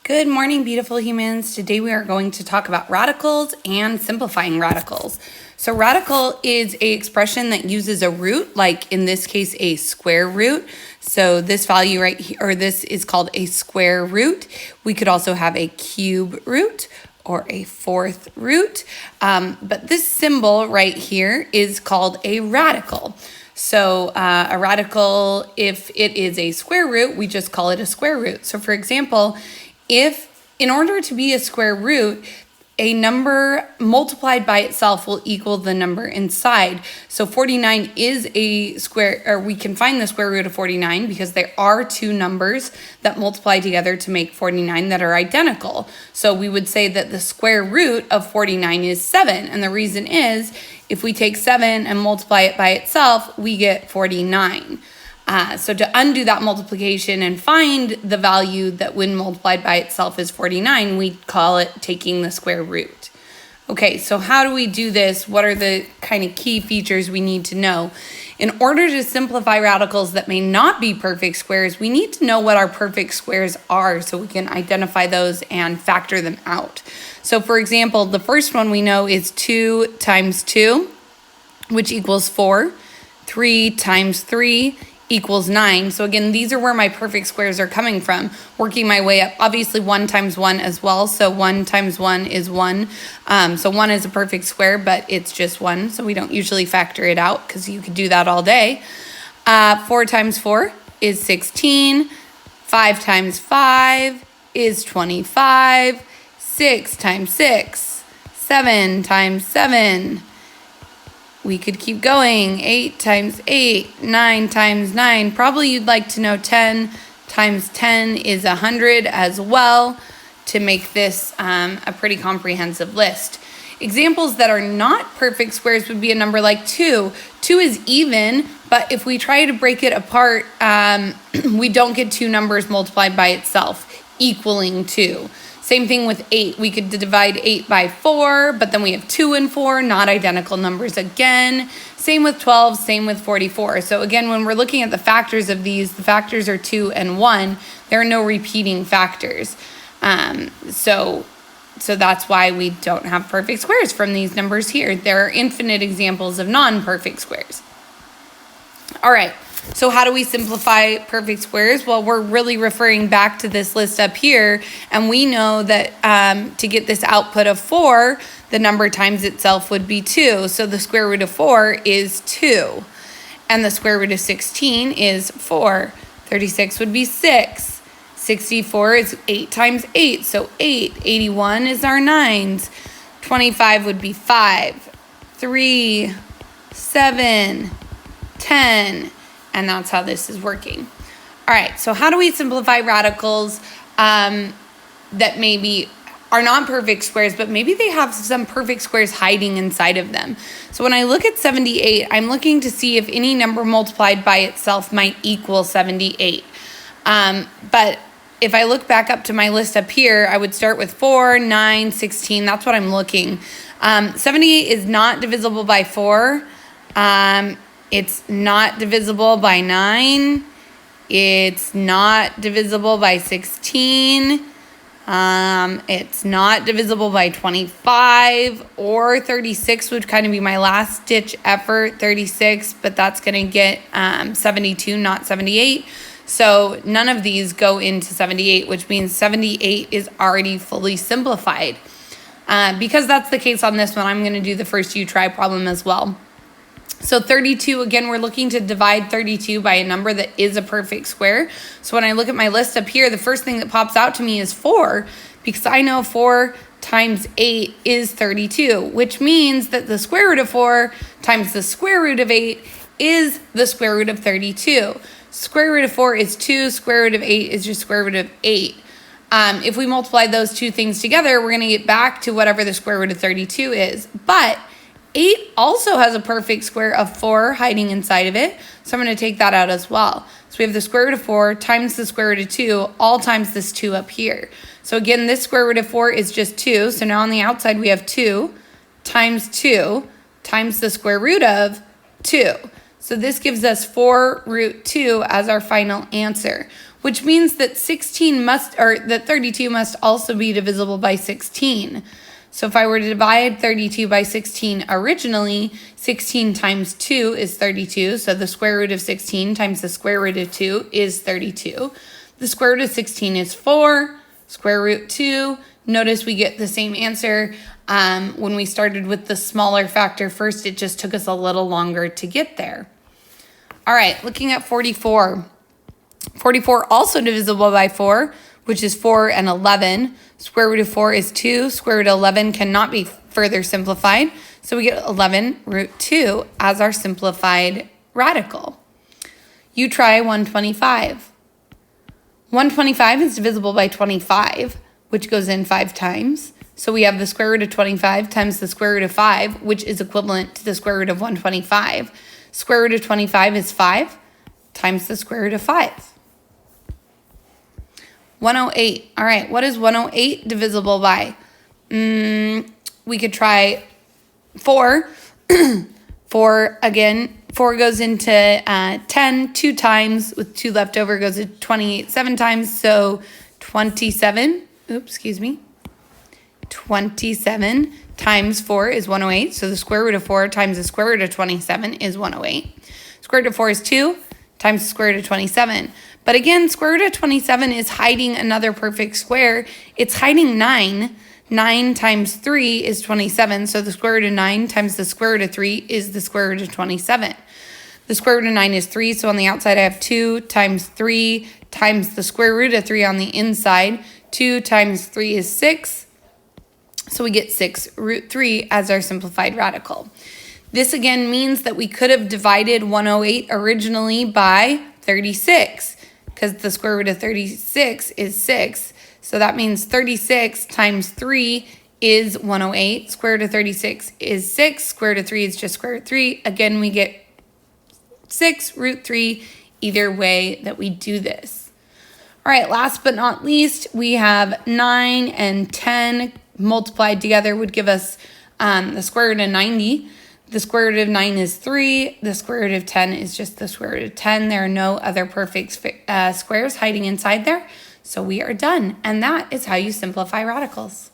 Good morning, beautiful humans. Today we are going to talk about radicals and simplifying radicals. So radical is an expression that uses a root, like in this case, a square root. So this value right here, or this is called a square root. We could also have a cube root or a fourth root. But this symbol right here is called a radical. So a radical, if it is a square root, we just call it a square root. So for example, if in order to be a square root, a number multiplied by itself will equal the number inside. So 49 is a square, or we can find the square root of 49 because there are two numbers that multiply together to make 49 that are identical. So we would say that the square root of 49 is 7. And the reason is if we take 7 and multiply it by itself, we get 49. So to undo that multiplication and find the value that when multiplied by itself is 49, we call it taking the square root. Okay, so how do we do this? What are the kind of key features we need to know? In order to simplify radicals that may not be perfect squares, we need to know what our perfect squares are so we can identify those and factor them out. So for example, the first one we know is 2 times 2, which equals 4. 3 times 3 equals 9. So again, these are where my perfect squares are coming from, working my way up. Obviously 1 times 1 as well. So 1 times 1 is 1. So 1 is a perfect square, but it's just 1. So we don't usually factor it out because you could do that all day. 4 times 4 is 16. 5 times 5 is 25. 6 times 6, 7 times 7. We could keep going. 8 times 8, 9 times 9. Probably you'd like to know 10 times 10 is 100 as well to make this a pretty comprehensive list. Examples that are not perfect squares would be a number like 2. 2 is even, but if we try to break it apart, we don't get two numbers multiplied by itself equaling 2. Same thing with 8. We could divide 8 by 4, but then we have 2 and 4, not identical numbers again. Same with 12, same with 44. So again, when we're looking at the factors of these, the factors are 2 and 1. There are no repeating factors. So that's why we don't have perfect squares from these numbers here. There are infinite examples of non-perfect squares. All right. So how do we simplify perfect squares? Well, we're really referring back to this list up here, and we know that to get this output of 4, the number times itself would be 2. So the square root of 4 is 2, and the square root of 16 is 4. 36 would be 6. 64 is 8 times 8, so 8. 81 is our 9s. 25 would be 5. 3, 7, 10. And that's how this is working. All right, so how do we simplify radicals that maybe are not perfect squares, but maybe they have some perfect squares hiding inside of them? So when I look at 78, I'm looking to see if any number multiplied by itself might equal 78. But if I look back up to my list up here, I would start with 4, 9, 16. That's what I'm looking. 78 is not divisible by 4. It's not divisible by 9. It's not divisible by 16. It's not divisible by 25 or 36 would kind of be my last ditch effort, 36, but that's going to get 72, not 78. So none of these go into 78, which means 78 is already fully simplified. Because that's the case on this one, I'm going to do the first you try problem as well. So 32, again, we're looking to divide 32 by a number that is a perfect square. So when I look at my list up here, the first thing that pops out to me is 4, because I know 4 times 8 is 32, which means that the square root of 4 times the square root of 8 is the square root of 32. Square root of 4 is 2, square root of 8 is just square root of 8. If we multiply those two things together, we're going to get back to whatever the square root of 32 is. But 8 also has a perfect square of 4 hiding inside of it, so I'm going to take that out as well. So we have the square root of 4 times the square root of 2, all times this 2 up here. So again, this square root of 4 is just 2, so now on the outside we have 2 times the square root of 2. So this gives us 4 root 2 as our final answer. which means that 32 must also be divisible by 16. So if I were to divide 32 by 16 originally, 16 times 2 is 32. So the square root of 16 times the square root of 2 is 32. The square root of 16 is 4. Square root 2. Notice we get the same answer. When we started with the smaller factor first, it just took us a little longer to get there. All right, looking at 44. 44 also divisible by 4, which is 4 and 11. Square root of 4 is 2. Square root of 11 cannot be further simplified. So we get 11 root 2 as our simplified radical. You try 125. 125 is divisible by 25, which goes in 5 times. So we have the square root of 25 times the square root of 5, which is equivalent to the square root of 125. Square root of 25 is 5 times the square root of 5. 108. All right, what is 108 divisible by? We could try 4. 4 again. 4 goes into 10 2 times. With 2 left over goes to 28 7 times. So 27. 27 times 4 is 108. So the square root of 4 times the square root of 27 is 108. Square root of 4 is 2 times the square root of 27. But again, square root of 27 is hiding another perfect square. It's hiding 9. 9 times 3 is 27. So the square root of 9 times the square root of 3 is the square root of 27. The square root of 9 is 3. So on the outside, I have 2 times 3 times the square root of 3 on the inside. 2 times 3 is 6. So we get 6 root 3 as our simplified radical. This again means that we could have divided 108 originally by 36, because the square root of 36 is 6. So that means 36 times 3 is 108. Square root of 36 is 6. Square root of 3 is just square root of 3. Again, we get 6 root 3 either way that we do this. All right, last but not least, we have 9 and 10 multiplied together would give us the square root of 90. The square root of 9 is 3. The square root of 10 is just the square root of 10. There are no other perfect squares hiding inside there. So we are done. And that is how you simplify radicals.